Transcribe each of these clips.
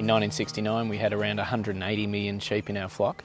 In 1969 we had around 180 million sheep in our flock.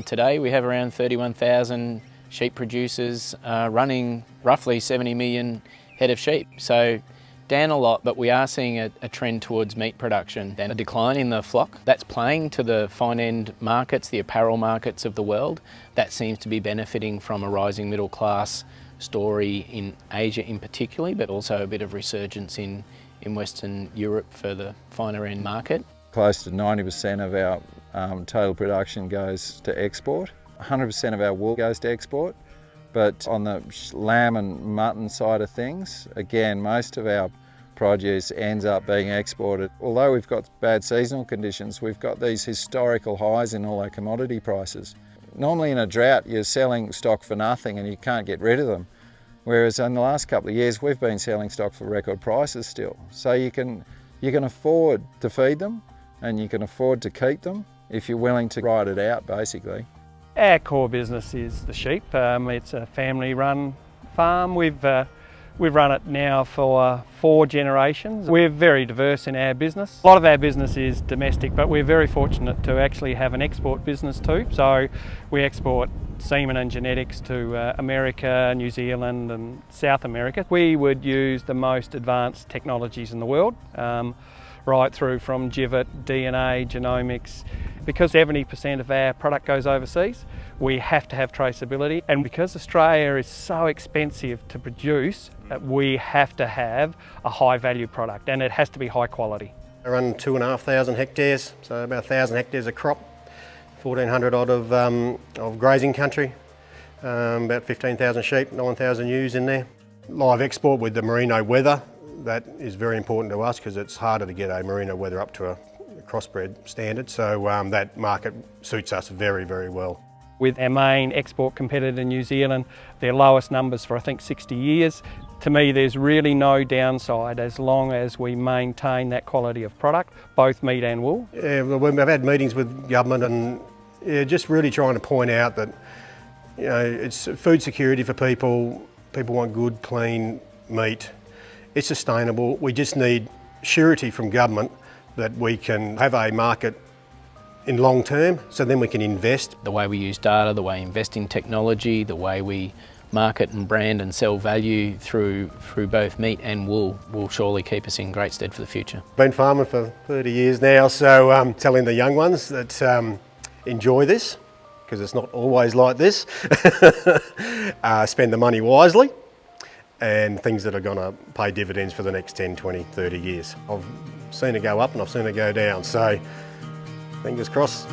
Today we have around 31,000 sheep producers running roughly 70 million head of sheep. So down a lot, but we are seeing a trend towards meat production and a decline in the flock. That's playing to the fine-end markets, the apparel markets of the world. That seems to be benefiting from a rising middle class story in Asia in particular, but also a bit of resurgence in Western Europe for the finer end market. Close to 90% of our total production goes to export. 100% of our wool goes to export. But on the lamb and mutton side of things, again, most of our produce ends up being exported. Although we've got bad seasonal conditions, we've got these historical highs in all our commodity prices. Normally in a drought, you're selling stock for nothing and you can't get rid of them. Whereas in the last couple of years, we've been selling stock for record prices still. So you can afford to feed them and you can afford to keep them if you're willing to ride it out, basically. Our core business is the sheep. It's a family-run farm. We've run it now for 4 generations. We're very diverse in our business. A lot of our business is domestic, but we're very fortunate to actually have an export business too. So we export semen and genetics to America, New Zealand and South America. We would use the most advanced technologies in the world, right through from GIVIT, DNA, genomics. Because 70% of our product goes overseas, we have to have traceability. And because Australia is so expensive to produce, we have to have a high value product and it has to be high quality. I run 2,500 hectares, so about 1,000 hectares of crop, 1,400 odd of grazing country, about 15,000 sheep, 9,000 ewes in there. Live export with the merino weather, that is very important to us because it's harder to get a merino weather up to a crossbred standard, so that market suits us very, very well. With our main export competitor, New Zealand, their lowest numbers for I think 60 years. To me, there's really no downside as long as we maintain that quality of product, both meat and wool. Yeah, we've had meetings with government and just really trying to point out that it's food security for people. People want good, clean meat. It's sustainable. We just need surety from government that we can have a market in long term, so then we can invest. The way we use data, the way we invest in technology, the way we market and brand and sell value through both meat and wool will surely keep us in great stead for the future. Been farming for 30 years now, so telling the young ones that enjoy this, because it's not always like this. Spend the money wisely and things that are going to pay dividends for the next 10, 20, 30 years. I've seen it go up and I've seen it go down, so fingers crossed.